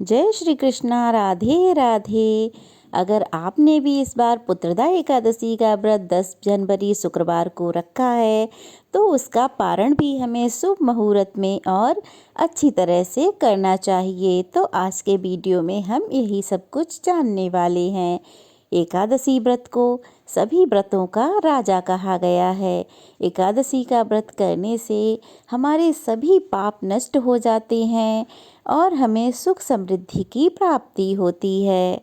जय श्री कृष्णा। राधे राधे। अगर आपने भी इस बार पुत्रदा एकादशी का व्रत 10 जनवरी शुक्रवार को रखा है तो उसका पारण भी हमें शुभ मुहूर्त में और अच्छी तरह से करना चाहिए। तो आज के वीडियो में हम यही सब कुछ जानने वाले हैं। एकादशी व्रत को सभी व्रतों का राजा कहा गया है। एकादशी का व्रत करने से हमारे सभी पाप नष्ट हो जाते हैं और हमें सुख समृद्धि की प्राप्ति होती है।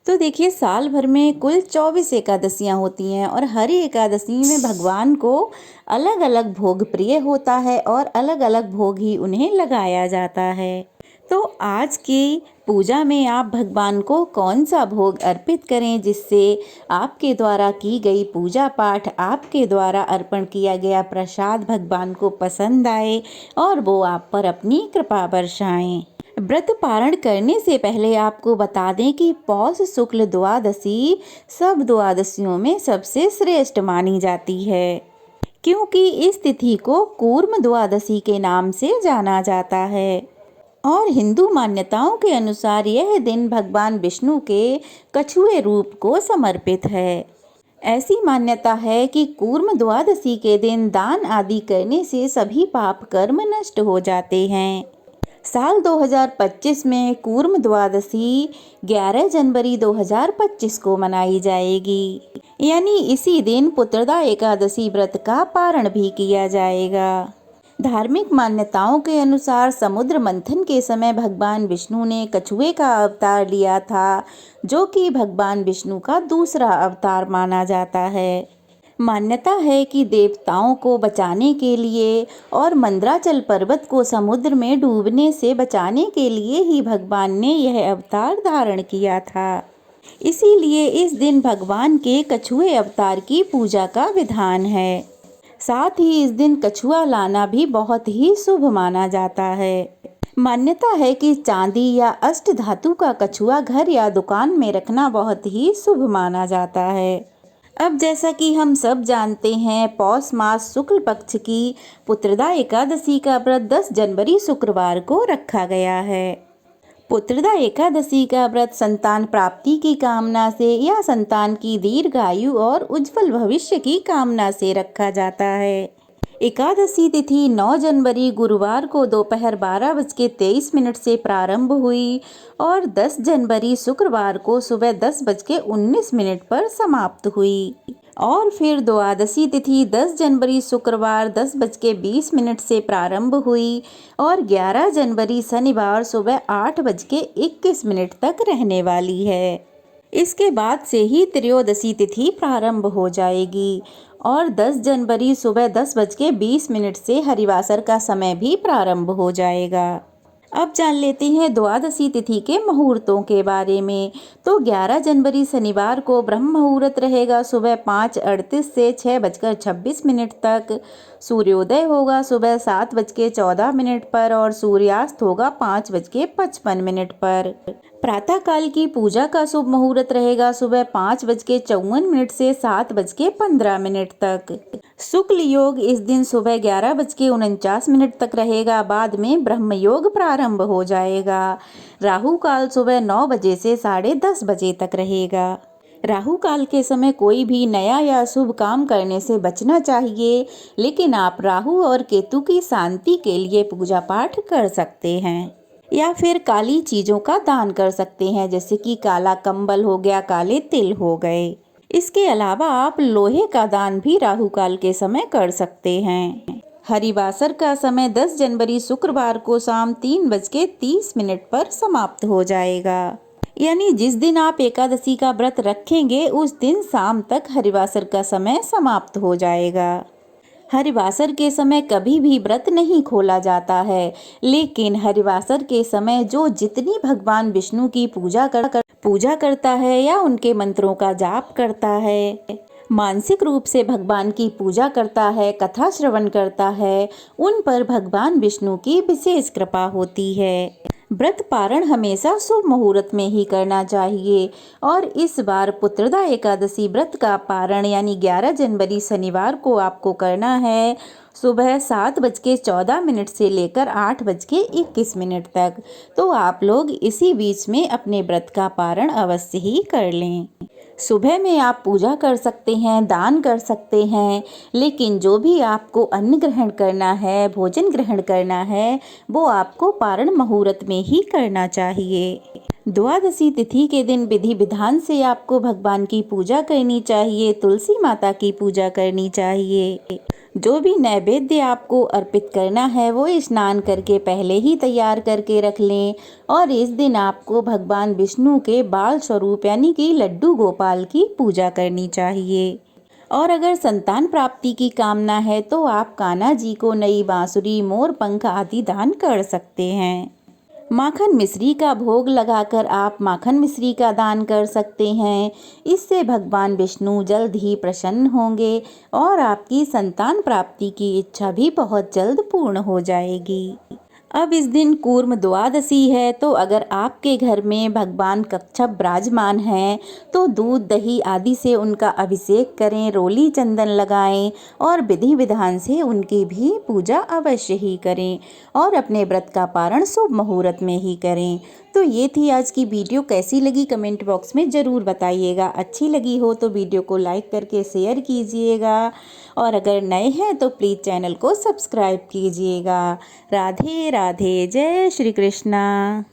तो देखिए, साल भर में कुल 24 एकादशियाँ होती हैं और हर एकादशी में भगवान को अलग अलग भोग प्रिय होता है और अलग अलग भोग ही उन्हें लगाया जाता है। तो आज की पूजा में आप भगवान को कौन सा भोग अर्पित करें जिससे आपके द्वारा की गई पूजा पाठ, आपके द्वारा अर्पण किया गया प्रसाद भगवान को पसंद आए और वो आप पर अपनी कृपा बरसाएं। व्रत पारण करने से पहले आपको बता दें कि पौष शुक्ल द्वादशी सब द्वादशियों में सबसे श्रेष्ठ मानी जाती है, क्योंकि इस तिथि को कूर्म द्वादशी के नाम से जाना जाता है और हिंदू मान्यताओं के अनुसार यह दिन भगवान विष्णु के कछुए रूप को समर्पित है। ऐसी मान्यता है कि कूर्म द्वादशी के दिन दान आदि करने से सभी पाप कर्म नष्ट हो जाते हैं। साल 2025 में कूर्म द्वादशी 11 जनवरी 2025 को मनाई जाएगी, यानी इसी दिन पुत्रदा एकादशी व्रत का पारण भी किया जाएगा। धार्मिक मान्यताओं के अनुसार समुद्र मंथन के समय भगवान विष्णु ने कछुए का अवतार लिया था, जो कि भगवान विष्णु का दूसरा अवतार माना जाता है। मान्यता है कि देवताओं को बचाने के लिए और मंदराचल पर्वत को समुद्र में डूबने से बचाने के लिए ही भगवान ने यह अवतार धारण किया था। इसीलिए इस दिन भगवान के कछुए अवतार की पूजा का विधान है। साथ ही इस दिन कछुआ लाना भी बहुत ही शुभ माना जाता है। मान्यता है कि चांदी या अष्ट धातु का कछुआ घर या दुकान में रखना बहुत ही शुभ माना जाता है। अब जैसा कि हम सब जानते हैं, पौष मास शुक्ल पक्ष की पुत्रदा एकादशी का व्रत 10 जनवरी शुक्रवार को रखा गया है। पुत्रदा एकादशी का व्रत संतान प्राप्ति की कामना से या संतान की दीर्घायु और उज्जवल भविष्य की कामना से रखा जाता है। एकादशी तिथि 9 जनवरी गुरुवार को दोपहर 12:23 से प्रारंभ हुई और 10 जनवरी शुक्रवार को सुबह 10:19 पर समाप्त हुई और फिर द्वादशी तिथि 10 जनवरी शुक्रवार 10:20 से प्रारंभ हुई और 11 जनवरी शनिवार सुबह 8:21 तक रहने वाली है। इसके बाद से ही त्रयोदशी तिथि प्रारंभ हो जाएगी और 10 जनवरी सुबह 10:20 से हरिवासर का समय भी प्रारंभ हो जाएगा। अब जान लेते हैं द्वादशी तिथि के मुहूर्तों के बारे में। तो 11 जनवरी शनिवार को ब्रह्म मुहूर्त रहेगा सुबह 5:38 से 6:26 तक। सूर्योदय होगा सुबह 7:14 पर और सूर्यास्त होगा 5:55 पर। प्रातः काल की पूजा का शुभ मुहूर्त रहेगा सुबह 5:54 से 7:15 तक। शुक्ल योग इस दिन सुबह 11:49 तक रहेगा। बाद में ब्रह्म योग प्रारंभ हो जाएगा। राहु काल सुबह 9 बजे से 10:30 बजे तक रहेगा। राहु काल के समय कोई भी नया या शुभ काम करने से बचना चाहिए, लेकिन आप राहु और केतु की शांति के लिए पूजा पाठ कर सकते हैं या फिर काली चीज़ों का दान कर सकते हैं, जैसे कि काला कंबल हो गया, काले तिल हो गए। इसके अलावा आप लोहे का दान भी राहु काल के समय कर सकते हैं। हरिवासर का समय 10 जनवरी शुक्रवार को शाम 3:30 पर समाप्त हो जाएगा, यानी जिस दिन आप एकादशी का व्रत रखेंगे उस दिन शाम तक हरिवासर का समय समाप्त हो जाएगा। हरिवासर के समय कभी भी व्रत नहीं खोला जाता है, लेकिन हरिवासर के समय जो जितनी भगवान विष्णु की पूजा करता है या उनके मंत्रों का जाप करता है, मानसिक रूप से भगवान की पूजा करता है, कथा श्रवण करता है, उन पर भगवान विष्णु की विशेष कृपा होती है। व्रत पारण हमेशा शुभ मुहूर्त में ही करना चाहिए और इस बार पुत्रदा एकादशी व्रत का पारण यानी 11 जनवरी शनिवार को आपको करना है, सुबह 7:14 से लेकर 8:21 तक। तो आप लोग इसी बीच में अपने व्रत का पारण अवश्य ही कर लें। सुबह में आप पूजा कर सकते हैं, दान कर सकते हैं, लेकिन जो भी आपको अन्न ग्रहण करना है, भोजन ग्रहण करना है, वो आपको पारण मुहूर्त में ही करना चाहिए। द्वादशी तिथि के दिन विधि विधान से आपको भगवान की पूजा करनी चाहिए, तुलसी माता की पूजा करनी चाहिए। जो भी नैवेद्य आपको अर्पित करना है वो स्नान करके पहले ही तैयार करके रख लें और इस दिन आपको भगवान विष्णु के बाल स्वरूप यानी कि लड्डू गोपाल की पूजा करनी चाहिए। और अगर संतान प्राप्ति की कामना है तो आप कान्हा जी को नई बांसुरी, मोर पंख आदि दान कर सकते हैं। माखन मिश्री का भोग लगाकर आप माखन मिश्री का दान कर सकते हैं। इससे भगवान विष्णु जल्द ही प्रसन्न होंगे और आपकी संतान प्राप्ति की इच्छा भी बहुत जल्द पूर्ण हो जाएगी। अब इस दिन कूर्म द्वादशी है, तो अगर आपके घर में भगवान कच्छप विराजमान हैं तो दूध दही आदि से उनका अभिषेक करें, रोली चंदन लगाएं और विधि विधान से उनकी भी पूजा अवश्य ही करें और अपने व्रत का पारण शुभ मुहूर्त में ही करें। तो ये थी आज की वीडियो, कैसी लगी कमेंट बॉक्स में ज़रूर बताइएगा। अच्छी लगी हो तो वीडियो को लाइक करके शेयर कीजिएगा और अगर नए हैं तो प्लीज़ चैनल को सब्सक्राइब कीजिएगा। राधे राधे, जय श्री कृष्णा।